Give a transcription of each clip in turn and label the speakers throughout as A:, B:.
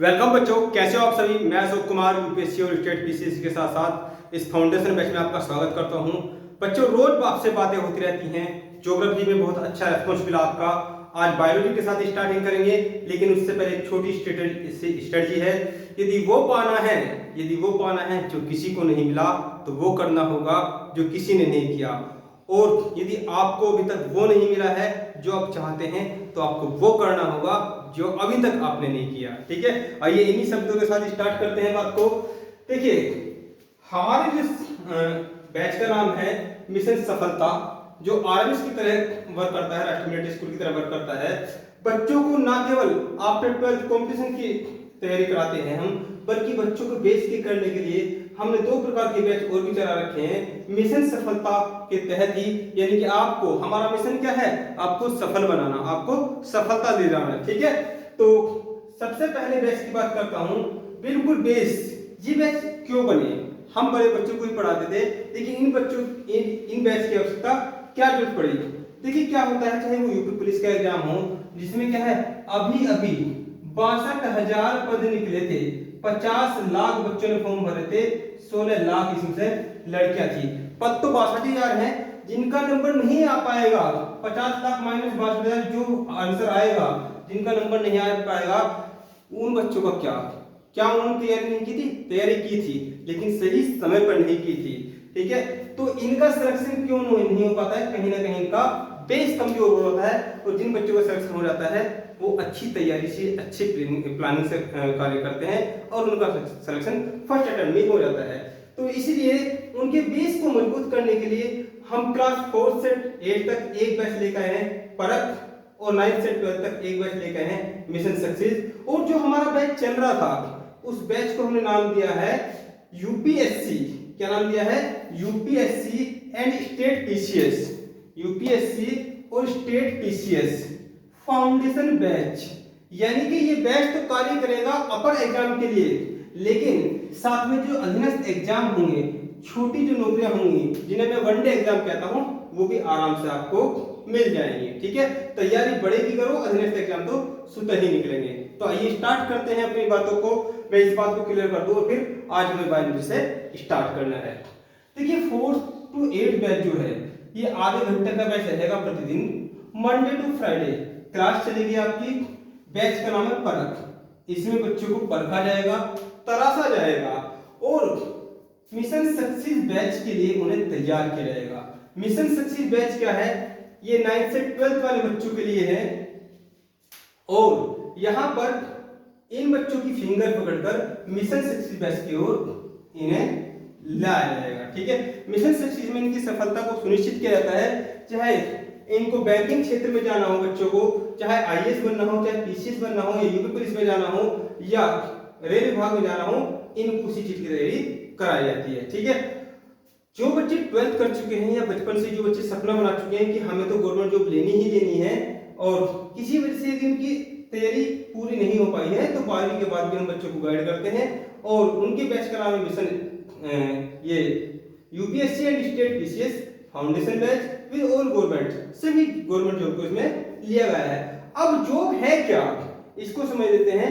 A: Welcome बच्चों, कैसे हो आप सभी। मैं अशोक कुमार यूपीएससी और स्टेट पीसीएससी के साथ साथ इस फाउंडेशन बैच में आपका स्वागत करता हूं। बच्चों, रोज आपसे बातें होती रहती हैं। ज्योग्राफी में बहुत अच्छा रेस्पॉन्स मिला आपका। आज बायोलॉजी के साथ स्टार्टिंग करेंगे, लेकिन उससे पहले एक छोटी स्ट्रेटजी है। यदि वो पाना है जो किसी को नहीं मिला, तो वो करना होगा जो किसी ने नहीं किया। और यदि आपको अभी तक वो नहीं मिला है जो आप चाहते हैं, तो आपको वो करना होगा जो अभी तक आपने नहीं किया। ठीक है, आइए इन्हीं शब्दों के साथ स्टार्ट करते हैं बात को। देखिए, हमारे जिस बैच का नाम है मिशन सफलता, जो आरएमएस की तरह वर्क करता है, राष्ट्रीय मिलिट्री स्कूल की तरह वर्क करता है। बच्चों को ना केवल आफ्टर 12th कॉम्पिटिशन की तैयारी कराते हैं हम, बल्कि बच्चों को बेस के करने के लिए हमने दो प्रकार के बैच और भी चला रखे हैं मिशन सफलता के तहत ही। यानी कि आपको, हमारा मिशन क्या है, आपको सफल बनाना, आपको सफलता दे जाना। ठीक है, तो सबसे पहले बैच की बात करता हूं, बिल्कुल बेस। ये बैच क्यों बने? हम बड़े बच्चों को ही पढ़ाते थे, लेकिन इन बैच की आवश्यकता क्या जरूरत पड़ी? देखिए क्या होता है, चाहे वो यूपी पुलिस का एग्जाम हो, जिसमें क्या है, अभी अभी 62,000 पद निकले थे, 50 लाख बच्चों ने फॉर्म भरे थे, 16 लाख इसमें से लड़कियां थी। पद तो 62,000 है, जिनका नंबर नहीं आ पाएगा, 50 लाख माइनस 62,000 जो आंसर आएगा, जिनका नंबर नहीं आ पाएगा, उन बच्चों का क्या क्या उन्होंने तैयारी नहीं की थी? तैयारी की थी, लेकिन सही समय पर नहीं की थी। ठीक है, तो इनका सिलेक्शन क्यों नहीं हो पाता है? कहीं ना कहीं इनका बेस कमजोर हो जाता है। और जिन बच्चों का सिलेक्शन हो जाता है, वो अच्छी तैयारी से, अच्छी प्लानिंग से कार्य करते हैं और उनका सिलेक्शन फर्स्ट अटेम्प्ट में हो जाता है। तो इसीलिए उनके बेस को मजबूत करने के लिए हम क्लास 4 से 8 तक एक बैच लेकर आए हैं परख, और 9 से 12 तक एक बैच लेकर आए हैं मिशन सक्सेस। और जो हमारा बैच चल रहा था, उस बैच को हमने नाम दिया है यूपीएससी। क्या नाम दिया है? UPSC and state PCS. UPSC और स्टेट पीसीएस फाउंडेशन बैच। यानी कि ये बैच तो कार्य करेगा अपर एग्जाम के लिए, लेकिन साथ में जो अधीनस्थ एग्जाम होंगे, छोटी जो नौकरियां होंगी, जिन्हें मैं वनडे एग्जाम कहता हूं, वो भी आराम से आपको मिल जाएंगे। ठीक है, तैयारी बढ़ेगी करो, अधीनस्थ एग्जाम तो सुतह ही निकलेंगे। तो आइए स्टार्ट करते हैं अपनी बातों को। मैं इस बात को क्लियर कर दूं और फिर आज हमें बायोलॉजी से स्टार्ट करना है। देखिए 4 to 8 बैच जो है, ये आधे घंटे का बैच रहेगा प्रतिदिन, मंडे टू फ्राइडे क्लास चलेगी आपकी। बैच का नाम है परख। इसमें बच्चों को परखा जाएगा, तराशा जाएगा और मिशन सक्सेस बैच के लिए उन्हें तैयार किया जाएगा। मिशन सक्सेस बैच क्या है? ये 9 से 12 वाले बच्चों के लिए है, और यहां पर इन बच्चों की फिंगर पकड़कर मिशन सक्सेस बैच की ओर इन्हें लाया जाएगा। ठीक है, मिशन सक्सेस में इनकी सफलता को सुनिश्चित किया जाता है। चाहे इनको बैंकिंग क्षेत्र में जाना हो बच्चों को, चाहे आईएएस बनना हो, चाहे पीसीएस बनना हो, या यूपी पुलिस में जाना हो, या रेल विभाग में जाना हो, इनको उसी चीज की तैयारी कराई जाती है। ठीक है, जो बच्चे 12th कर चुके हैं, या बचपन से जो बच्चे सपना बना चुके हैं कि हमें तो गवर्नमेंट जॉब लेनी ही लेनी है, और किसी वजह से यदि उनकी तैयारी पूरी नहीं हो पाई है, तो 12वीं के बाद भी हम बच्चों को गाइड करते हैं। और उनके बैच का नाम है मिशन ये UPSC and state PCS foundation batch with all government, सभी गवर्नमेंट जॉब को इसमें लिया गया है। अब जॉब है क्या, इसको समझ लेते हैं।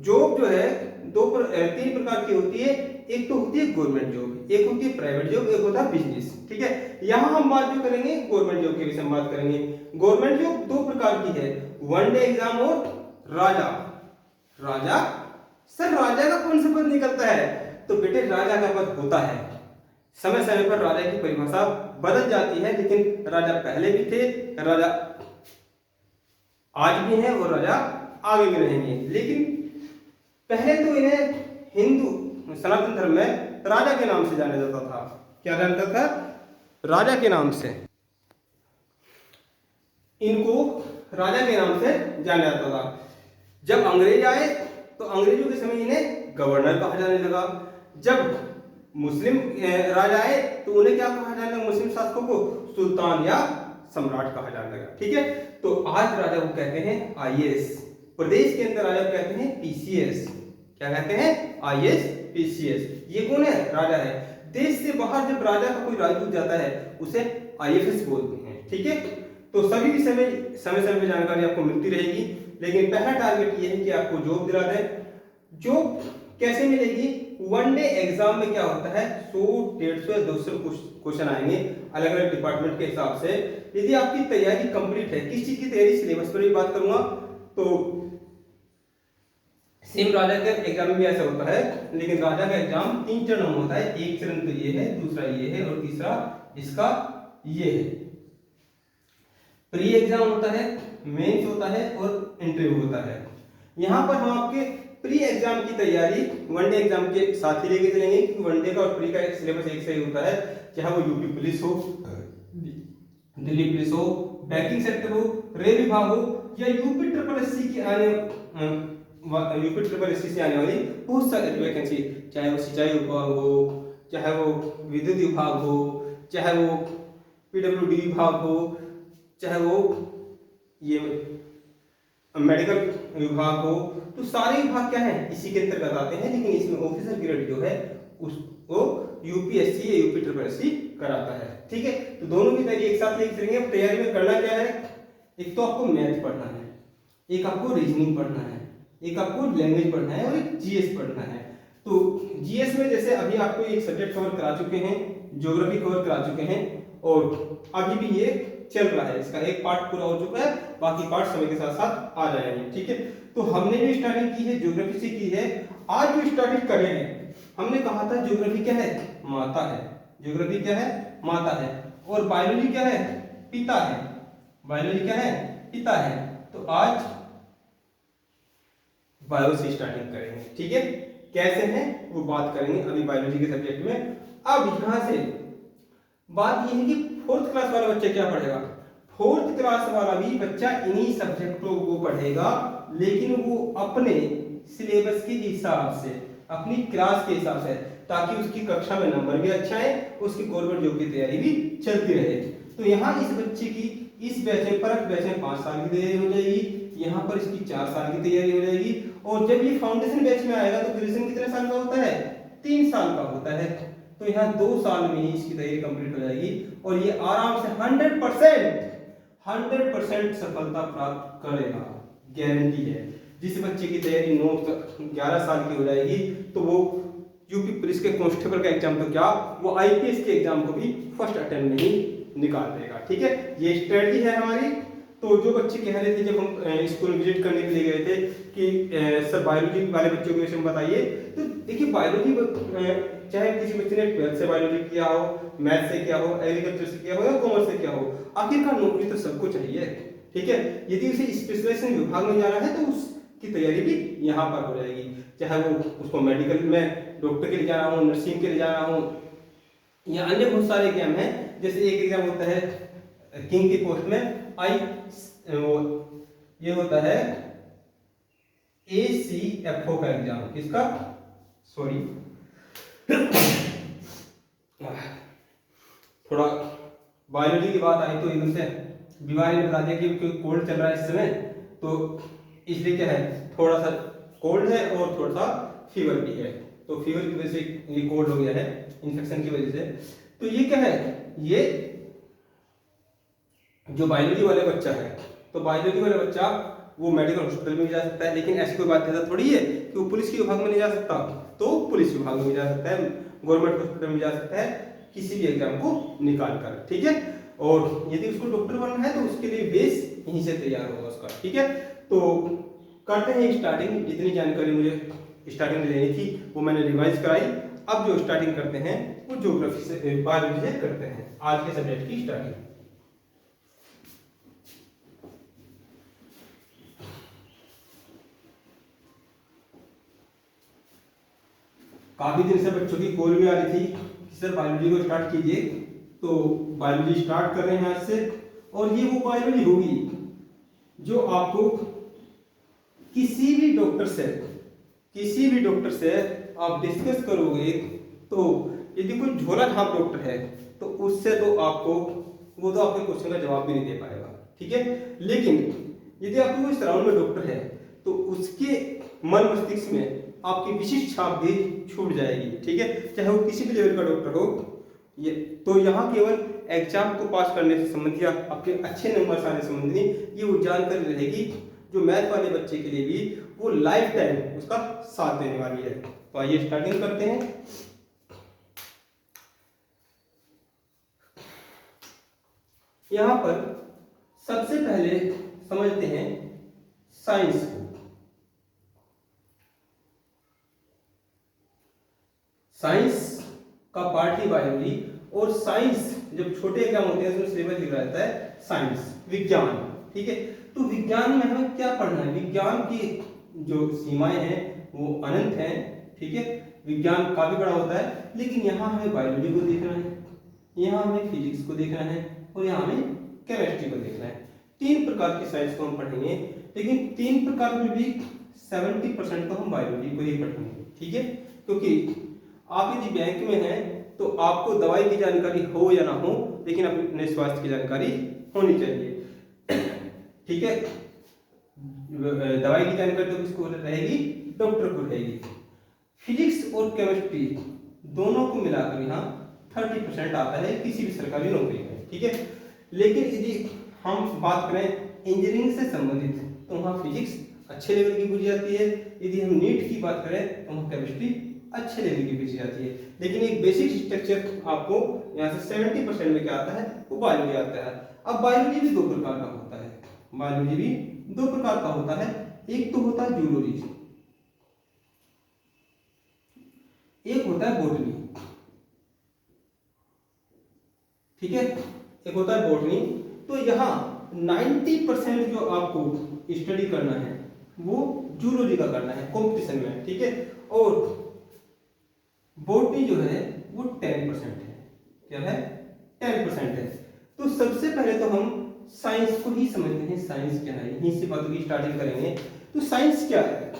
A: जॉब जो है 3 प्रकार की होती है। एक तो होती है गवर्नमेंट जॉब, एक होती है प्राइवेट जॉब, एक होता है बिजनेस। ठीक है, यहां हम बात जो करेंगे गवर्नमेंट जॉब के विषय में बात करेंगे। गवर्नमेंट जॉब 2 प्रकार की है, वनडे एग्जाम और राजा। राजा सर, राजा का कौन सा पद निकलता है? तो बेटे, राजा का पद होता है, समय समय पर राजा की परिभाषा बदल जाती है, लेकिन राजा पहले भी थे, राजा आज भी हैं, और राजा आगे भी रहेंगे। लेकिन पहले तो इन्हें हिंदू सनातन धर्म में राजा के नाम से जाना जाता था। क्या जानता था? राजा के नाम से, इनको राजा के नाम से जाना जाता था। जब अंग्रेज आए, तो अंग्रेजों के समय इन्हें गवर्नर कहा जाने लगा। जब मुस्लिम राजा आए, तो उन्हें क्या कहा जाने लगा? मुस्लिम शासकों को सुल्तान या सम्राट कहा जाने लगा। ठीक है, तो आज राजा को कहते हैं आईएएस, प्रदेश के अंदर राजा को कहते हैं पीसीएस। क्या कहते हैं? IAS, PCS. ये कौन है? राजा है। देश से बाहर जब राजा का कोई राजदूत जाता है, उसे आईएफएस बोलते हैं। ठीक है, तो सभी विषय में समय समय जानकारी आपको मिलती रहेगी, लेकिन पहला टारगेट ये है कि आपको जॉब दिला दें। जो कैसे मिलेगी, वनडे एग्जाम में क्या होता है 100, 150 या 200 क्वेश्चन आएंगे अलग अलग डिपार्टमेंट के हिसाब से। यदि आपकी तैयारी कंप्लीट है, किस चीज की तैयारी, सिलेबस पर भी बात करूंगा, तो सेम राजा का एग्जाम में भी ऐसा होता है, लेकिन राजा का एग्जाम 3 चरणों में होता है। एक चरण तो ये है, दूसरा ये है और तीसरा इसका ये है। प्री एग्जाम होता है, मेंस होता है और इंटरव्यू होता है। यहाँ पर हम आपके प्री एग्जाम की तैयारी वनडे एग्जाम के साथ ही लेके चलेंगे, क्योंकि वनडे का और प्री का सिलेबस एक से ही होता है, चाहे वो यूपी पुलिस हो, दिल्ली पुलिस हो, बैंकिंग सेक्टर हो, रेल विभाग हो, या यूपी ट्रिपल एससी की से आने वाली बहुत सारी वैकेंसी, चाहे वो सिंचाई विभाग हो, चाहे वो विद्युत विभाग हो, चाहे वो पीडब्ल्यूडी विभाग हो, चाहे वो ये मेडिकल विभाग हो, तो सारे विभाग क्या है इसी के अंतर्गत आते हैं। लेकिन इसमें ऑफिसर ग्रेड जो है उसको यूपीएससी या यूपी ट्रिपल एससी कराता है। ठीक है, तो दोनों की तैयारी एक साथ लेके चलेंगे। तैयारी में करना क्या है, एक तो आपको मैथ पढ़ना है, एक आपको रीजनिंग पढ़ना है, एक आपको लैंग्वेज पढ़ना है और एक जीएस पढ़ना है। तो जीएस में जैसे अभी आपको एक सब्जेक्ट कवर करा चुके हैं, ज्योग्राफी कवर करा चुके हैं, और अभी भी ये चल रहा है, इसका एक पार्ट पूरा हो चुका है, बाकी पार्ट समय के साथ साथ आ जाएंगे। ठीक है, तो हमने जो स्टार्टिंग की है ज्योग्राफी से की है। आज जो स्टार्टिंग करेंगे, हमने कहा था ज्योग्राफी क्या है, माता है। ज्योग्राफी क्या है, माता है, और बायोलॉजी क्या है, पिता है। बायोलॉजी क्या है, पिता है। तो आज बायो से स्टार्टिंग करेंगे। ठीक है, कैसे है वो बात करेंगे अभी बायोलॉजी के सब्जेक्ट में। अब यहां से बात यह है कि फोर्थ क्लास वाला बच्चा क्या पढ़ेगा। फोर्थ क्लास वाला भी बच्चा इन्हीं सब्जेक्टों को पढ़ेगा, लेकिन वो अपने सिलेबस के हिसाब से, अपनी क्लास के हिसाब से, ताकि उसकी कक्षा में नंबर भी अच्छा आए, उसकी गवर्नमेंट जॉब की तैयारी भी चलती रहे। तो यहाँ इस बच्चे की इस बैच में, परख बैच में 5 साल की तैयारी हो जाएगी, यहाँ पर इसकी 4 साल की तैयारी हो जाएगी, और जब ये फाउंडेशन बैच में आएगा तो ग्रेजुएशन कितने साल का होता है, 3 साल का होता है। तो यहाँ 2 साल में ही इसकी तैयारी कंप्लीट हो जाएगी, और ये आराम से 100% सफलता प्राप्त करेगा, गारंटी है। जिस बच्चे की तैयारी 9-11 साल की हो जाएगी, तो वो यूपी पुलिस के कांस्टेबल का एग्जाम तो क्या, वो आईपीएस के एग्जाम को भी फर्स्ट अटेम्प्ट में ही निकाल देगा। ठीक है, ये स्ट्रेटजी है हमारी। तो जो बच्चे कह रहे थे जब हम स्कूल विजिट करने के लिए गए थे कि सर बायोलॉजी वाले बच्चों के विषय में बताइए, तो देखिए बायोलॉजी चाहे किसी बच्चे ने 12th से बायोलॉजी किया हो, मैथ से किया हो, एग्रीकल्चर से किया हो या कॉमर्स से किया हो, आखिरकार नौकरी तो सबको चाहिए। ठीक है, यदि उसे स्पेशलाइजेशन विभाग में जाना है तो उसकी तैयारी भी यहाँ पर हो जाएगी, चाहे वो उसको मेडिकल में डॉक्टर के लिए जाना हो, नर्सिंग के लिए जाना हो, या अन्य बहुत सारे एग्जाम हैं। जैसे एक एग्जाम होता है किंग की पोस्ट में ये होता है ACFO का एग्जाम, किसका, सॉरी थोड़ा बायोलॉजी की बात आई तो एकदम से बीमारी ने बता दिया कि क्योंकि कोल्ड चल रहा है इस समय, तो इसलिए क्या है, थोड़ा सा कोल्ड है और थोड़ा सा फीवर भी है। तो फीवर की वजह से ये कोल्ड हो गया है, इन्फेक्शन की वजह से। तो ये क्या है, ये जो बायोलॉजी वाला बच्चा है, तो बायोलॉजी वाला बच्चा वो मेडिकल हॉस्पिटल में भी जा सकता है, लेकिन ऐसी कोई बात थोड़ी है कि वो पुलिस के विभाग में नहीं जा सकता, तो पुलिस विभाग में भी जा सकता है, गवर्नमेंट हॉस्पिटल में जा सकता है, किसी भी एग्जाम को निकाल कर। ठीक है, और यदि उसको डॉक्टर बनना है तो उसके लिए बेस यहीं से तैयार होगा उसका। ठीक है, तो करते हैं स्टार्टिंग। जितनी जानकारी मुझे स्टार्टिंग में लेनी थी वो मैंने रिवाइज कराई। अब जो स्टार्टिंग करते हैं वो ज्योग्राफी से, बायोलॉजी से करते हैं, आज के सब्जेक्ट की स्टार्टिंग। काफी दिन से बच्चों की कॉल भी आ रही थी कि सर बायोलॉजी को स्टार्ट कीजिए, तो बायोलॉजी स्टार्ट कर रहे हैं आज से। और ये वो बायोलॉजी होगी जो आपको किसी भी डॉक्टर से आप डिस्कस करोगे, तो यदि कोई झोला छाप डॉक्टर है तो उससे तो आपको वो तो आपके क्वेश्चन का जवाब भी नहीं दे पाएगा। ठीक है, लेकिन यदि आपको कोई सराउंड में डॉक्टर है तो उसके मन मस्तिष्क में आपकी विशिष्ट छाप भी छूट जाएगी। ठीक है, चाहे वो किसी भी लेवल का डॉक्टर हो। ये तो यहाँ केवल एग्जाम को पास करने से संबंधित या आपके अच्छे नंबर आने से संबंधित नहीं, ये वो जानकारी रहेगी जो मैथ वाले बच्चे के लिए भी वो लाइफ टाइम उसका साथ देने वाली है। तो आइए स्टार्टिंग करते हैं। यहां पर सबसे पहले समझते हैं साइंस को। साइंस का पार्ट ही बायोलॉजी, और साइंस जब छोटे एग्जाम होते हैं उसमें सिलेबस लिखा रहता है साइंस, विज्ञान। ठीक है, तो विज्ञान में हमें क्या पढ़ना है? विज्ञान की जो सीमाएं हैं वो अनंत हैं। ठीक है, विज्ञान काफी बड़ा होता है, लेकिन यहाँ हमें बायोलॉजी को देखना है, यहाँ हमें फिजिक्स को देखना है, और यहाँ हमें केमिस्ट्री को देखना है। 3 प्रकार की साइंस को हम पढ़ेंगे, लेकिन 3 प्रकार में भी 70% तो हम बायोलॉजी को ही पढ़ेंगे। ठीक है, क्योंकि आप यदि बैंक में हैं तो आपको दवाई की जानकारी हो या ना हो, लेकिन अपने स्वास्थ्य की जानकारी होनी चाहिए। ठीक है, दवाई की जानकारी तो किसको रहेगी? डॉक्टर को रहेगी। फिजिक्स और केमिस्ट्री दोनों को मिलाकर यहाँ 30% आता है किसी भी सरकारी नौकरी में। ठीक है, लेकिन यदि हम बात करें इंजीनियरिंग से संबंधित तो वहाँ फिजिक्स अच्छे लेवल की पूछी जाती है। यदि हम नीट की बात करें तो वहाँ केमिस्ट्री अच्छे लेवल की पूछी जाती है। लेकिन एक बेसिक स्ट्रक्चर आपको यहाँ से 70% में क्या आता है? वो बायोलॉजी आता है। अब बायोलॉजी भी 2 प्रकार का होता है। बायोलॉजी भी 2 प्रकार का होता है। एक तो होता है जूलॉजी, एक होता है बॉटनी। ठीक है, एक होता है बॉटनी। तो यहाँ 90% जो आपको स्टडी करना है वो जूलॉजी का करना है कंपटीशन में। ठीक है, और बॉटनी जो है वो 10% है। क्या है? 10% है। तो सबसे पहले तो हम साइंस को ही समझते हैं, साइंस क्या है, यहीं से बातों की स्टार्टिंग करेंगे। तो साइंस क्या है?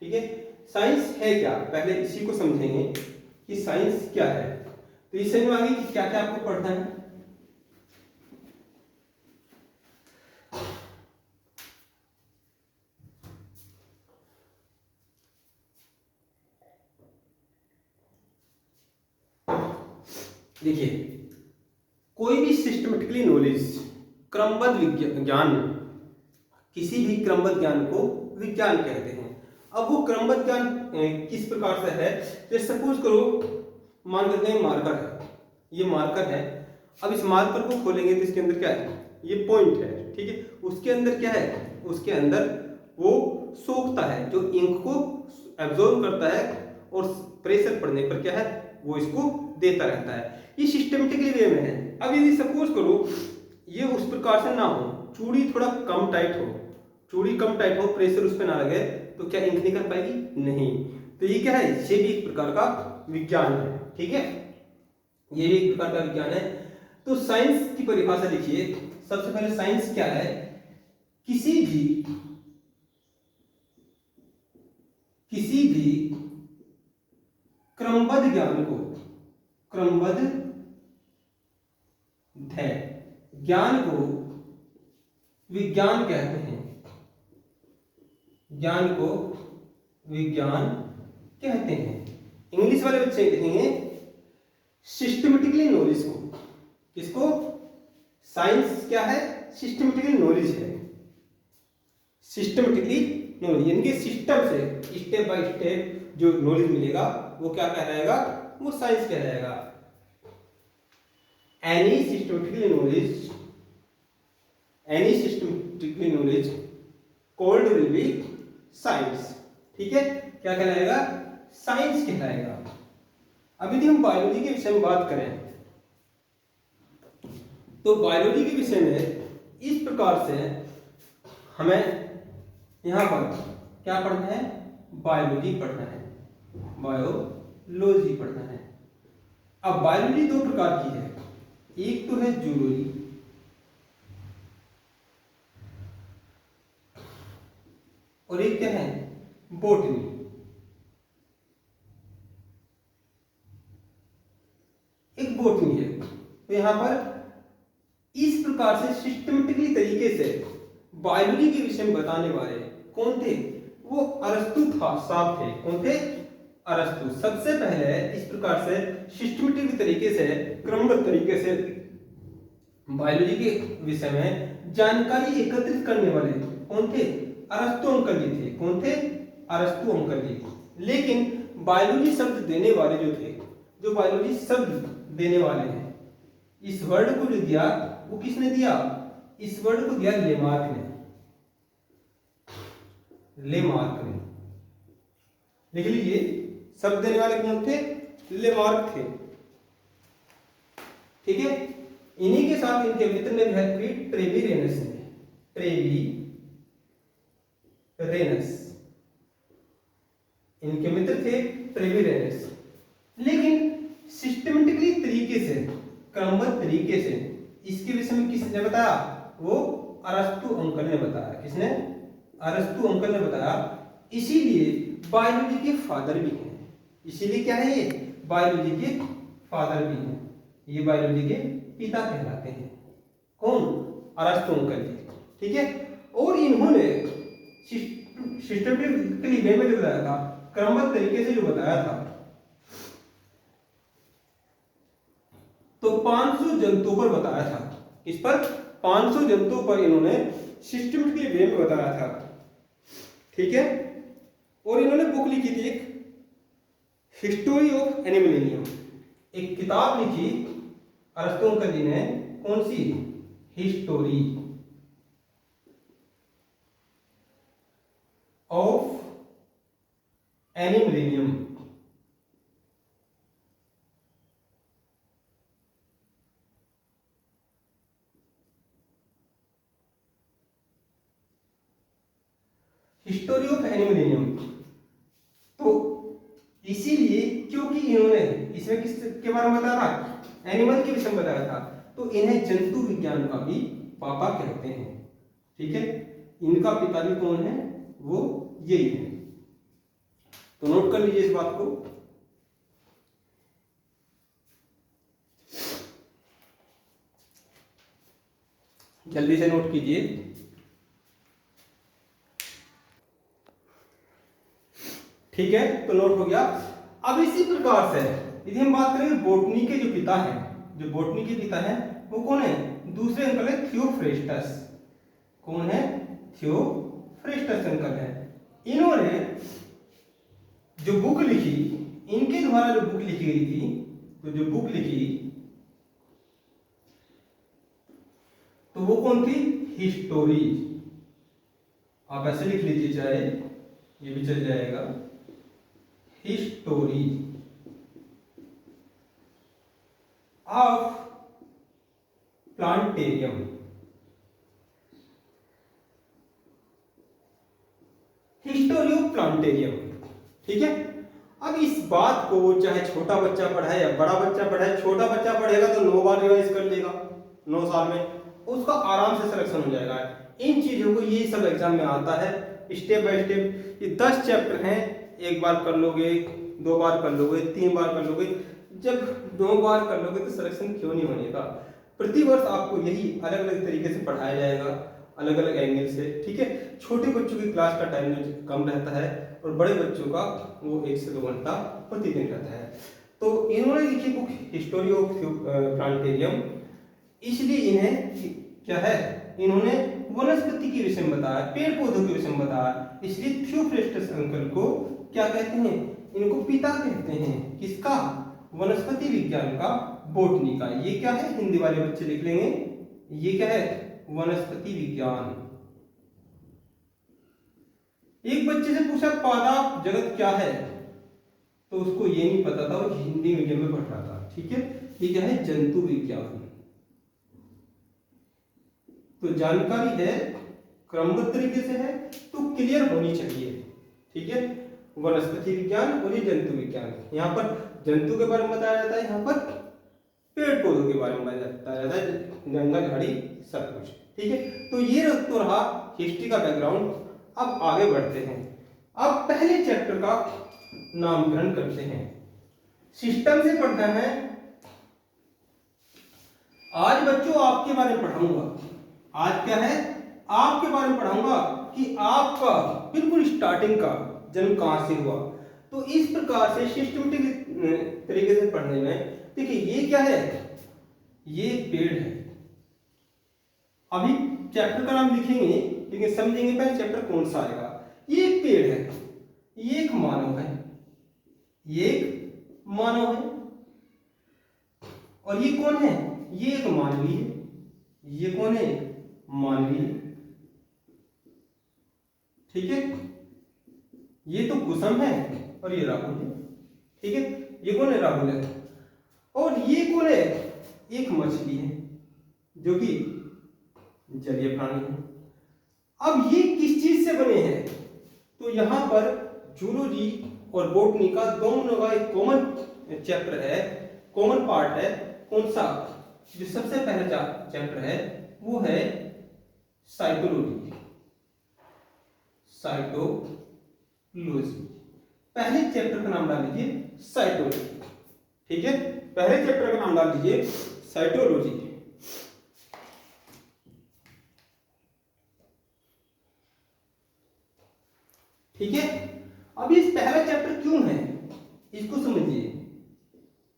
A: ठीक है, साइंस है क्या, पहले इसी को समझेंगे कि साइंस क्या है। तो इससे में आगे कि क्या क्या आपको पढ़ना है। देखिए, कोई भी सिस्टमेटिकली नॉलेज, क्रमबद्ध ज्ञान, किसी भी क्रमबद्ध ज्ञान को विज्ञान कहते हैं। अब वो क्रमबद्ध ज्ञान किस प्रकार से है? जैसे सपोज करो, मान लेते हैं मार्कर है, ये मार्कर है। अब इस मार्कर को खोलेंगे तो इसके अंदर क्या है? ये पॉइंट है। ठीक है, उसके अंदर क्या है? उसके अंदर वो सोखता है, जो इंक को एब्जॉर्ब करता है, और प्रेशर पड़ने पर क्या है? वो इसको देता रहता है। ये सिस्टमेटिकली वे में है। अब यदि सपोज करो ये उस प्रकार से ना हो, चूड़ी थोड़ा कम टाइट हो, चूड़ी कम टाइट हो, प्रेशर उस पर ना लगे, तो क्या इंक निकल पाएगी? नहीं। तो ये क्या है? ये भी एक प्रकार का विज्ञान है। ठीक है, ये भी एक प्रकार का विज्ञान है। तो साइंस की परिभाषा लिखिए। सबसे पहले साइंस क्या है? किसी भी क्रमबद्ध ज्ञान को, क्रमबद्ध ज्ञान को विज्ञान कहते हैं। ज्ञान को विज्ञान कहते हैं। इंग्लिश वाले बच्चे कहेंगे सिस्टमेटिकली नॉलेज को। किसको? साइंस क्या है? सिस्टमेटिकली नॉलेज है। सिस्टमेटिकली नॉलेज यानी कि सिस्टम से स्टेप बाय स्टेप जो नॉलेज मिलेगा वो क्या कहलाएगा? वो साइंस कहलाएगा। Any systematically knowledge called will be science. ठीक है, क्या कहलाएगा? साइंस कहलाएगा। अब यदि हम बायोलॉजी के विषय में बात करें तो बायोलॉजी के विषय में इस प्रकार से हमें यहां पर क्या पढ़ना है? बायोलॉजी पढ़ना है, बायोलॉजी पढ़ना है। अब बायोलॉजी 2 प्रकार की है। एक तो है जूलॉजी, और एक क्या है? बॉटनी। एक बॉटनी है। तो यहां पर इस प्रकार से सिस्टमेटिकली तरीके से बायोलॉजी के विषय में बताने वाले कौन थे? वो अरस्तु साहब थे। कौन थे? अरस्तु। सबसे पहले इस प्रकार से सिस्टमेटिक तरीके से, क्रमबद्ध तरीके से बायोलॉजी के विषय में जानकारी एकत्रित करने वाले कौन थे? अरस्तु अंकल जी थे। कौन थे? अरस्तु अंकल जी। लेकिन बायोलॉजी शब्द देने वाले जो थे, जो बायोलॉजी शब्द देने वाले हैं, इस वर्ड को जो दिया वो किसने दिया? इस वर्ड को दिया लेमार्क ने। लेमार्क ने, लिख लीजिए, शब्द देने वाले कौन थे? लेमार्क थे। ठीक है। इन्हीं के साथ इनके मित्र ने भी हेल्प की ट्रेवीरेनस ने। ट्रेवीरेनस इनके मित्र थे, ट्रेवीरेनस। लेकिन सिस्टमेटिकली तरीके से, क्रमबद्ध तरीके से इसके विषय में किसने बताया? वो अरस्तु अंकल ने बताया। किसने? अरस्तु अंकल ने बताया। इसीलिए बायोलॉजी के फादर भी हैं। इसीलिए क्या है? ये बायोलॉजी के फादर भी हैं। ये बायोलॉजी के पिता कहलाते हैं। कौन? अरस्तु अंकल जी। ठीक है। और इन्होंने सिस्टमेटिकली वे में जो बताया था, क्रमबद्ध तरीके से जो बताया था, तो 500 जंतुओं पर बताया था। इस पर 500 जंतुओं पर इन्होंने सिस्टमेटिकली वे में बताया था। ठीक है। और इन्होंने बुक लिखी थी, एक हिस्टोरी ऑफ एनिमलेनियम, एक किताब लिखी अरस्तु अंकल जी ने। कौन सी? हिस्टोरी ऑफ एनिमलेनियम। हिस्टोरी ऑफ एनिमलेनियम। तो इसीलिए, क्योंकि इन्होंने इसमें किस के बारे में बताया था? एनिमल के विषय में बताया था, तो इन्हें जंतु विज्ञान का भी पापा कहते हैं। ठीक है। इनका पिता भी कौन है? वो यही है। तो नोट कर लीजिए इस बात को। जल्दी से नोट कीजिए। ठीक है। तो नोट हो गया। अब इसी प्रकार से यदि हम बात करें बोटनी के जो पिता हैं, जो बोटनी के पिता हैं वो कौन है? दूसरे अंकल है थियोफ्रेस्टस। कौन है? थियोफ्रेस्टस अंकल है। इन्होंने जो बुक लिखी, इनके द्वारा जो बुक लिखी गई थी, तो जो बुक लिखी तो वो कौन थी? हिस्टोरी। आप ऐसे लिख लीजिए, चाहे ये भी चल जाएगा। History of plantarum. History of plantarum. ठीक है। अब इस बात को चाहे छोटा बच्चा पढ़ाए या बड़ा बच्चा पढ़ाए, छोटा बच्चा पढ़ेगा तो 9 बार रिवाइज कर लेगा 9 साल में, उसका आराम से सिलेक्शन हो जाएगा। इन चीजों को ये सब एग्जाम में आता है स्टेप बाय स्टेप। ये 10 चैप्टर हैं, एक बार कर लोगे, 2 बार कर लोगे, 3 बार कर लोगे। जब 9 बार कर लोगे तो सिलेक्शन क्यों नहीं होने का? प्रतिवर्ष आपको यही अलग अलग तरीके से पढ़ाया जाएगा, अलग अलग एंगल से। ठीक है। छोटे बच्चों की क्लास का टाइम कम रहता है और बड़े बच्चों का वो 1 से 2 घंटा प्रतिदिन रहता है। तो इन्होंने लिखी बुक हिस्टोरी ऑफ प्लांटेरियम। इसलिए इन्हें क्या है? इन्होंने वनस्पति के विषय में बताया, पेड़ पौधों के विषय में बताया। इसलिए थियोफ्रेस्टस अंकल को क्या कहते हैं? इनको पिता कहते हैं। किसका? वनस्पति विज्ञान का, बोटनी का। ये क्या है? हिंदी वाले बच्चे लिख लेंगे, ये क्या है? वनस्पति विज्ञान। एक बच्चे से पूछा पादाप जगत क्या है, तो उसको ये नहीं पता था, वो हिंदी मीडियम में पढ़ रहा था। ठीक है। ये क्या है? जंतु विज्ञान। तो जानकारी है, क्रमबद्ध तरीके से है, तो क्लियर होनी चाहिए। ठीक है। वनस्पति विज्ञान और ये जंतु विज्ञान। यहाँ पर जंतु के बारे में बताया जाता है, यहाँ पर पेड़ पौधों के बारे में बताया जाता है, जंगल झाड़ी सब कुछ। ठीक है। तो ये तो रहा हिस्ट्री का बैकग्राउंड। अब आगे बढ़ते हैं। अब पहले चैप्टर का नामकरण करते हैं। सिस्टम से पढ़ना है। आज बच्चों आपके बारे में पढ़ाऊंगा। आज क्या है? आपके बारे में पढ़ाऊंगा कि आपका बिल्कुल स्टार्टिंग का जन्म कहां से हुआ। तो इस प्रकार से सिस्टमेटिक तरीके से पढ़ने में, देखिए ये क्या है? ये पेड़ है। अभी चैप्टर का नाम लिखेंगे लेकिन समझेंगे पहले चैप्टर कौन सा आएगा। ये एक पेड़ है, ये एक मानव है, ये एक मानव है, और ये कौन है, ये एक मानवी है। ये कौन है, मानवी, ठीक है। ये तो कुसुम है और ये राहुल है, ठीक है। ये कौन है, राहुल है। और ये कौन है, एक मछली है जो कि जलीय प्राणी है। अब ये किस चीज से बने हैं, तो यहां पर जूलॉजी और बॉटनी का दोनों का एक कॉमन चैप्टर है, कॉमन पार्ट है। कौन सा, जो सबसे पहला चैप्टर है वो है साइटोलॉजी। साइटोलॉजी, पहले चैप्टर का नाम डाल लीजिए साइटोलॉजी, ठीक है। पहले चैप्टर का नाम डाल लीजिए साइटोलॉजी। ठीक है। अब इस पहला चैप्टर क्यों है, इसको समझिए।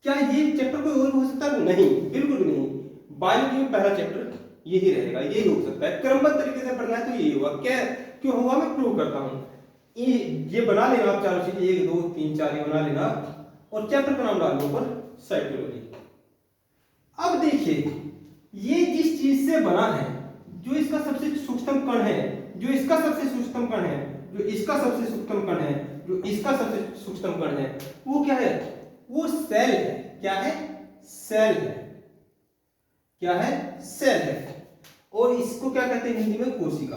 A: क्या ये चैप्टर कोई और हो सकता है? नहीं, बिल्कुल भी नहीं। बायोलॉजी में पहला चैप्टर यही रहेगा, यही हो सकता है। क्रमबद्ध तरीके से पढ़ना है तो यही होगा। क्या क्यों होगा, मैं प्रूव करता हूं। ये बना लेना आप चारों चीजें, 1 2 3 4 ये बना लेना, और चैप्टर का नाम डाल दो ऊपर साइटोलॉजी। अब देखिए, ये जिस चीज से बना है, जो इसका सबसे सूक्ष्म कण है, जो इसका सबसे सूक्ष्म कण है, जो इसका सबसे सूक्ष्म कण है, जो इसका सबसे सूक्ष्म कण है, वो क्या है, वो सेल है। क्या है, सेल है। क्या है, सेल है। और इसको क्या कहते हैं हिंदी में, कोशिका।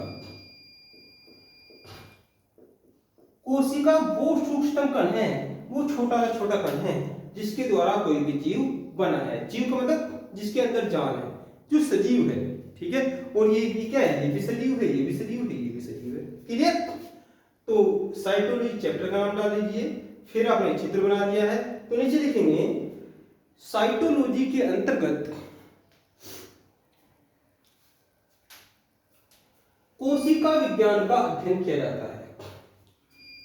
A: कोशिका वो सूक्ष्म कण है, वो छोटा कण है जिसके द्वारा कोई भी जीव बना है। जीव का मतलब जिसके अंदर जान है, जो सजीव है, ठीक है। और ये भी क्या है, ये भी सजीव है, ये भी सजीव है, ये भी सजीव है। क्लियर। तो साइटोलॉजी चैप्टर का नाम डाल दीजिए। फिर आपने चित्र बना दिया है, तो नीचे लिखेंगे साइटोलॉजी के अंतर्गत कोशिका विज्ञान का अध्ययन किया जाता है।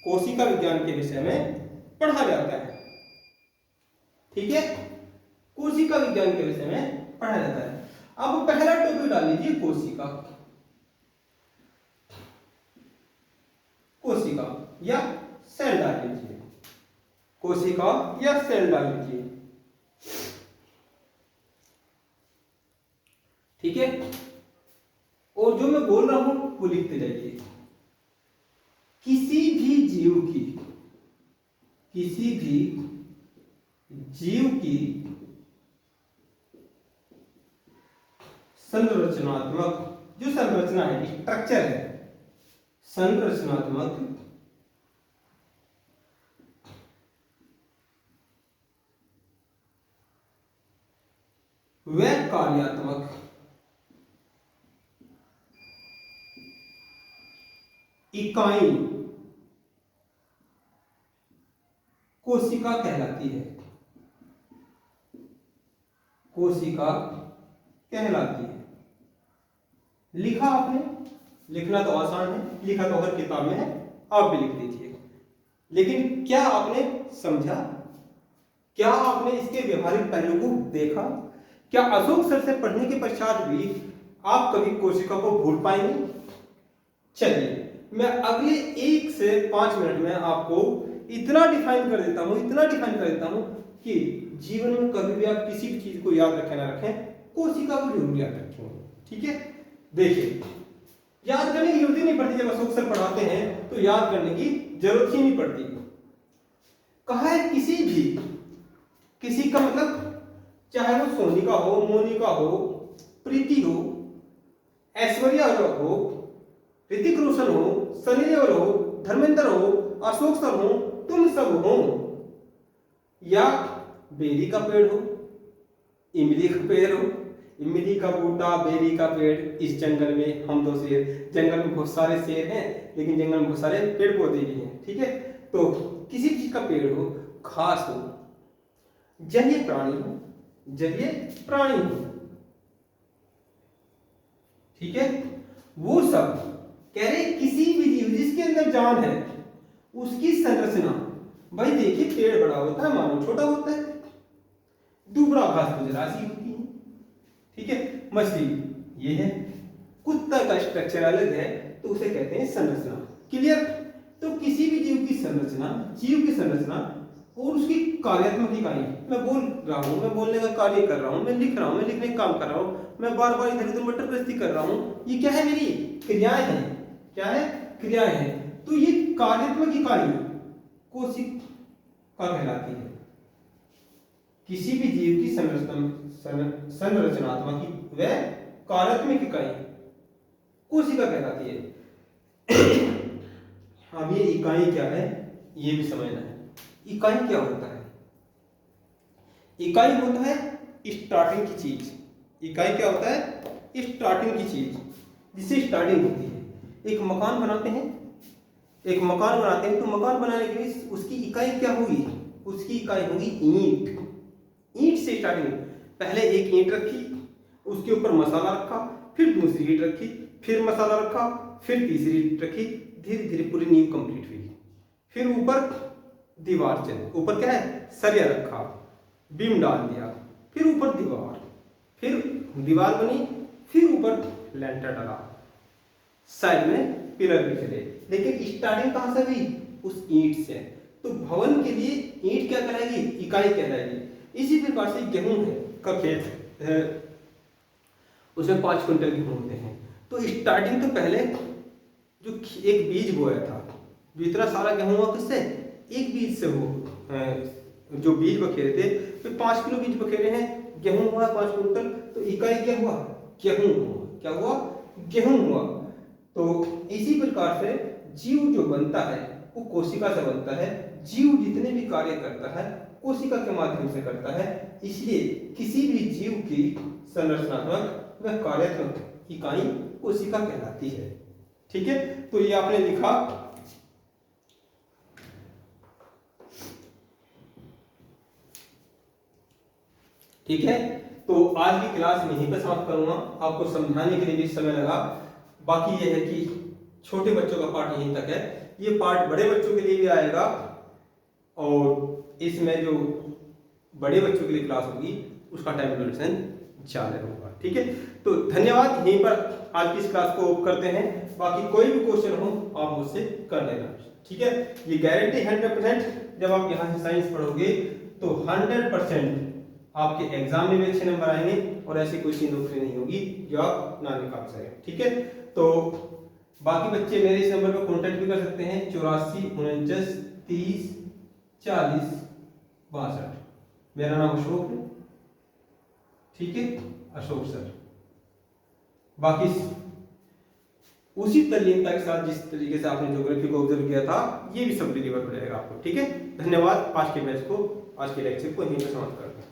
A: कोशिका विज्ञान के विषय में पढ़ा जाता है, ठीक है। कोशिका विज्ञान के विषय में पढ़ा जाता है। अब पहला टॉपिक डाल लीजिए कोशिका। कोशिका या सेल डाल लीजिए, कोशिका या सेल डाल लीजिए, ठीक है। और जो मैं बोल रहा हूं वो लिखते जाइए। किसी भी जीव की, किसी भी जीव की संरचनात्मक, जो संरचना है, स्ट्रक्चर है, संरचनात्मक व कार्यात्मक इकाई कोशिका कहलाती है। कोशिका कहलाती है। लिखा आपने, लिखना तो आसान है, लिखा तो हर किताब में है, आप भी लिख लीजिए। लेकिन क्या आपने समझा, क्या आपने इसके व्यवहारिक पहलू को देखा? क्या अशोक सर से पढ़ने के पश्चात भी आप कभी कोशिका को भूल पाएंगे? चलिए, मैं अगले 1 से 5 मिनट में आपको इतना डिफाइन कर देता हूं, इतना डिफाइन कर देता हूं कि जीवन में कभी भी आप किसी भी चीज को याद रखें ना रखें, कोशिका को जरूर याद रखें, ठीक है। देखिए, याद करने की जरूरत ही नहीं पड़ती। जब अशोक सर पढ़ाते हैं तो याद करने की जरूरत ही नहीं पड़ती। कहा है किसी भी, किसी का मतलब चाहे वो सोनिका हो, मोनिका हो, प्रीति हो, ऐश्वर्या हो, ऋतिक रोशन हो, सनी देओल हो, धर्मेंद्र हो, अशोक सर हो, तुम सब हो, या बेरी का पेड़ हो, इमली का पेड़ हो, इमली का बूटा, बेरी का पेड़। इस जंगल में हम 2 शेर, जंगल में बहुत सारे शेर हैं, लेकिन जंगल में बहुत सारे पेड़ पौधे भी हैं, ठीक है। तो किसी चीज का पेड़ हो, घास हो, जलीय प्राणी हो, जलीय प्राणी हो, ठीक है। वो सब कह रहे किसी भी जीव जिसके अंदर जान है उसकी संरचना। भाई देखिए, पेड़ बड़ा होता है, मानव छोटा होता है, दुबरा घास तो जरासी होती है, ठीक है। मछली ये है, कुत्ता का स्ट्रक्चर अलग है, तो उसे कहते हैं संरचना। क्लियर? तो किसी भी जीव की संरचना और उसकी कार्यात्मक इकाई, मैं बोल रहा हूँ, मैं बोलने का कार्य कर रहा हूँ, मैं लिख रहा हूँ, मैं लिखने का काम कर रहा हूँ, मैं बार बार इधर उधर मटर गश्ती कर रहा हूँ, ये क्या है? मेरी क्रियाएं हैं। क्या है? क्रियाएं हैं। तो ये कार्यात्मक इकाई कोशिका कहलाती है। किसी भी जीव की संरचनात्मक व कार्यात्मक इकाई कोशिका कहलाती है। अब ये इकाई क्या है ये भी समझना है। इकाई क्या होता है? इकाई होता है स्टार्टिंग की चीज। इकाई क्या होता है? स्टार्टिंग की चीज, जिससे स्टार्टिंग होती है। एक मकान बनाते हैं तो मकान बनाने के लिए उसकी इकाई क्या होगी? उसकी इकाई होगी ईंट। ईंट से स्टार्टिंग। पहले एक ईंट रखी, उसके ऊपर मसाला रखा, फिर दूसरी ईंट रखी, फिर मसाला रखा, फिर तीसरी ईंट रखी, धीरे धीरे पूरी नींव कंप्लीट हुई। फिर ऊपर दीवार चली, ऊपर क्या है? सरिया रखा, बीम डाल दिया, फिर ऊपर दीवार, फिर दीवार बनी, फिर ऊपर लेंटर डाला, साइड में पिलर भी चले। लेकिन स्टार्टिंग कहां से हुई? उस ईंट से। तो भवन के लिए ईंट क्या कहलाएगी? इकाई कहलाएगी। इसी प्रकार से गेहूं का खेत है, उसमें 5 क्विंटल गेहूं होते हैं। तो स्टार्टिंग तो पहले जो एक बीज बोया था, जो इतना सारा गेहूं हुआ किससे? एक बीज से हो। जो बीज बखेरे थे तो 5 किलो बीज बखेरे हैं, गेहूं हुआ 5 क्विंटल। तो इकाई क्या हुआ? गेहूं हुआ। क्या हुआ? गेहूं हुआ। तो इसी प्रकार से जीव जो बनता है वो कोशिका से बनता है। जीव जितने भी कार्य करता है कोशिका के माध्यम से करता है। इसलिए किसी भी जीव की संरचनात्मक व कार्यात्मक इकाई कोशिका कहलाती है। ठीक है? तो ये आपने लिखा। ठीक है? तो आज की क्लास में यहीं पर समाप्त करूंगा। आपको समझाने के लिए भी समय लगा। बाकी यह है कि छोटे बच्चों का पार्ट यहीं तक है। ये पार्ट बड़े बच्चों के लिए भी आएगा और इसमें जो बड़े बच्चों के लिए क्लास होगी उसका टाइम ड्यूरेशन ज़्यादा होगा। ठीक है? तो धन्यवाद। यहीं पर आज की इस क्लास को करते हैं। बाकी कोई भी क्वेश्चन हो आप मुझसे कर लेना। ठीक है? ये गारंटी 100%। जब आप यहाँ से साइंस पढ़ोगे तो 100% आपके एग्जाम में भी अच्छे नंबर आएंगे और ऐसी कोई सी नौकरी नहीं होगी जो आप ना निकाल सकें। ठीक है? तो बाकी बच्चे मेरे इस नंबर पर कॉन्टेक्ट भी कर सकते हैं 84 49 30 40 62। मेरा नाम अशोक है। ठीक है? अशोक सर। बाकी उसी तल्लीनता के साथ जिस तरीके से आपने ज्योग्राफी को ऑब्जर्व किया था ये भी सब डिलीवर हो जाएगा आपको। ठीक है? धन्यवाद। आज के बैच को, आज के लेक्चर को यहीं पर समाप्त करते हैं।